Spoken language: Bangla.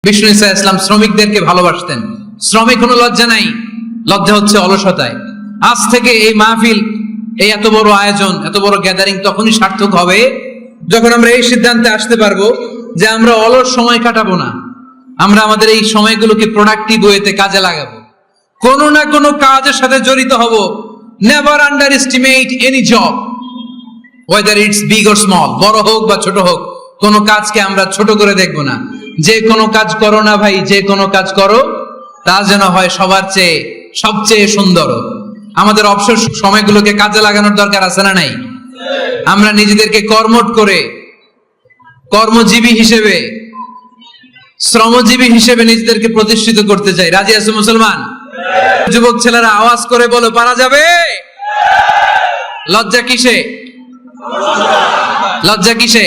বিষ্ণু ঈসা ইসলাম শ্রমিকদেরকে ভালোবাসতেন। শ্রমিক কোনো লজ্জা নাই, লজ্জা হচ্ছে অলসতায়। আজ থেকে এই মাহফিল, এই এত বড় আয়োজন, এত বড় গ্যাদারিং তখনই সার্থক হবে যখন আমরা এই সিদ্ধান্তে আসতে পারবো যে আমরা অলস সময় কাটাবো না, আমরা আমাদের এই সময়গুলোকে প্রোডাক্টিভ ওয়েতে কাজে লাগাবো, কোনো না কোনো কাজের সাথে জড়িত হব। Never under estimate any job, whether it's big or small, বড় হোক বা ছোট হোক, কোনো কাজকে আমরা ছোট করে দেখবো না। যে কোনো কাজ করো না ভাই, যে কোনো কাজ করো তা যেন হয় সবার চেয়ে সবচেয়ে সুন্দর। আমাদের অবসর সময়গুলোকে কাজে লাগানোর দরকার আছে না নাই? আমরা নিজেদেরকে কর্মঠ করে, কর্মজীবী হিসেবে, শ্রমজীবী হিসেবে নিজেদেরকে প্রতিষ্ঠিত করতে চাই। রাজি আছো মুসলমান? যুবক ছেলেরা আওয়াজ করে বলো, পারা যাবে? লজ্জা কিসে? লজ্জা কিসে?